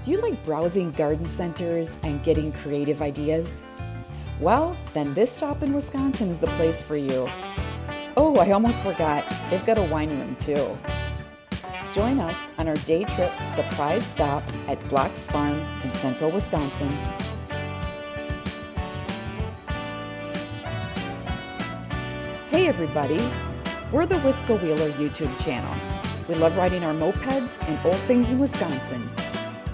Do you like browsing garden centers and getting creative ideas? Well, then this shop in Wisconsin is the place for you. Oh, I almost forgot, they've got a wine room too. Join us on our day trip surprise stop at Bloch's Farm in central Wisconsin. Hey everybody, we're the WISCO Wheeler YouTube channel. We love riding our mopeds and old things in Wisconsin.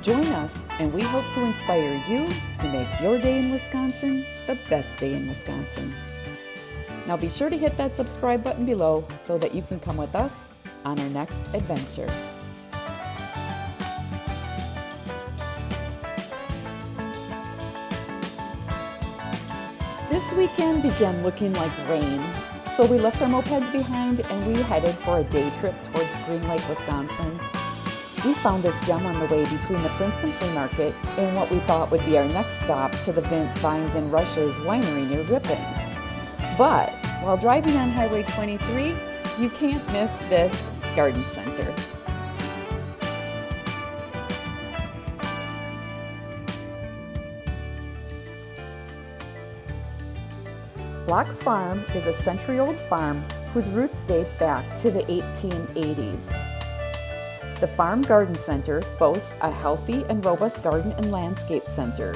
Join us and we hope to inspire you to make your day in Wisconsin the best day in Wisconsin. Now be sure to hit that subscribe button below so that you can come with us on our next adventure. This weekend began looking like rain, so we left our mopeds behind and we headed for a day trip towards Green Lake, Wisconsin. We found this gem on the way between the Princeton Flea Market and what we thought would be our next stop to the Vines and Rush's winery near Ripon. But while driving on Highway 23, you can't miss this garden center. Bloch's Farm is a century-old farm whose roots date back to the 1880s. The Farm Garden Center boasts a healthy and robust garden and landscape center,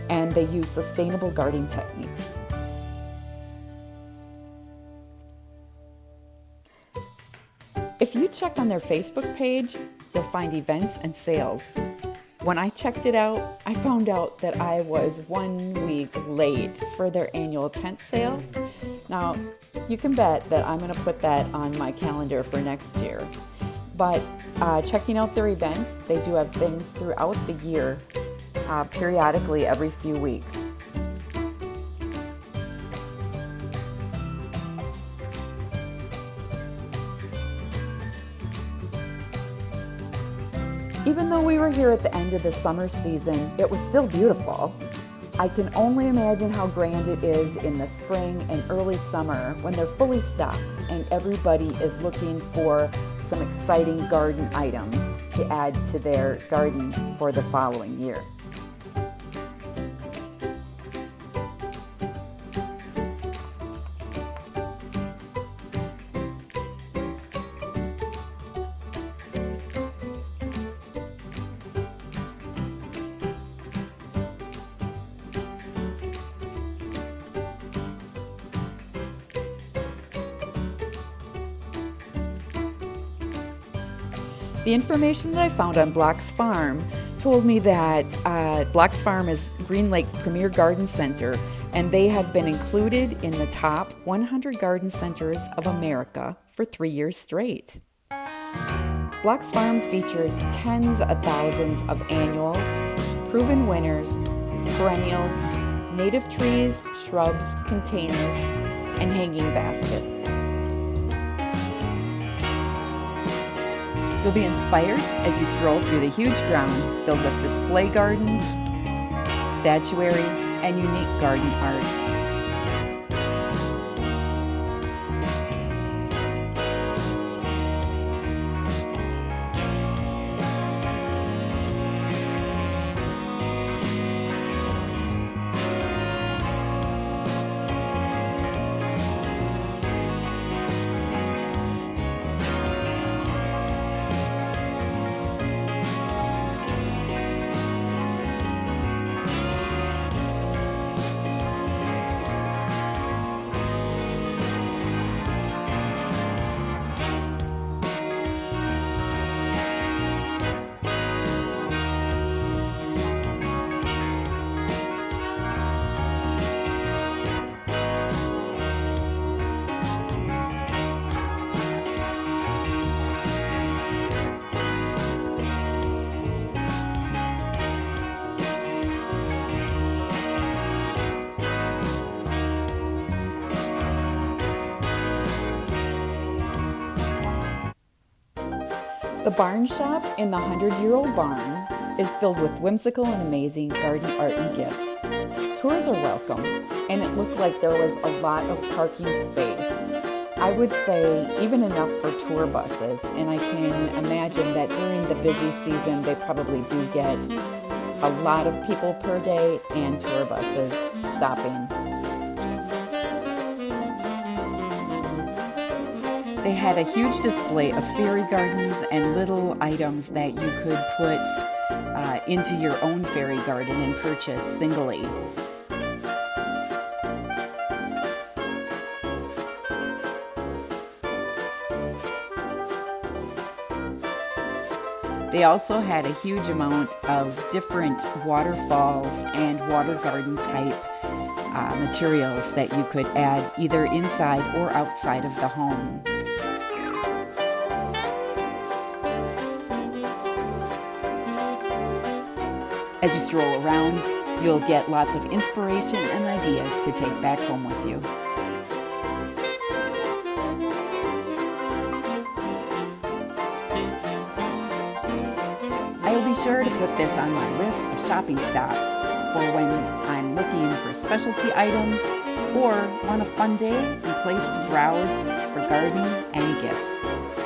and they use sustainable gardening techniques. If you check on their Facebook page, you'll find events and sales. When I checked it out, I found out that I was 1 week late for their annual tent sale. Now, you can bet that I'm going to put that on my calendar for next year. But checking out their events, they do have things throughout the year, periodically every few weeks. Even though we were here at the end of the summer season, it was still beautiful. I can only imagine how grand it is in the spring and early summer when they're fully stocked and everybody is looking for some exciting garden items to add to their garden for the following year. The information that I found on Bloch's Farm told me that Bloch's Farm is Green Lake's premier garden center, and they have been included in the top 100 garden centers of America for 3 years straight. Bloch's Farm features tens of thousands of annuals, proven winners, perennials, native trees, shrubs, containers, and hanging baskets. You'll be inspired as you stroll through the huge grounds filled with display gardens, statuary, and unique garden art. The barn shop in the 100-year-old barn is filled with whimsical and amazing garden art and gifts. Tours are welcome, and it looked like there was a lot of parking space. I would say even enough for tour buses, and I can imagine that during the busy season they probably do get a lot of people per day and tour buses stopping. They had a huge display of fairy gardens and little items that you could put into your own fairy garden and purchase singly. They also had a huge amount of different waterfalls and water garden type materials that you could add either inside or outside of the home. As you stroll around, you'll get lots of inspiration and ideas to take back home with you. I will be sure to put this on my list of shopping stops for when I'm looking for specialty items or want a fun day and place to browse for garden and gifts.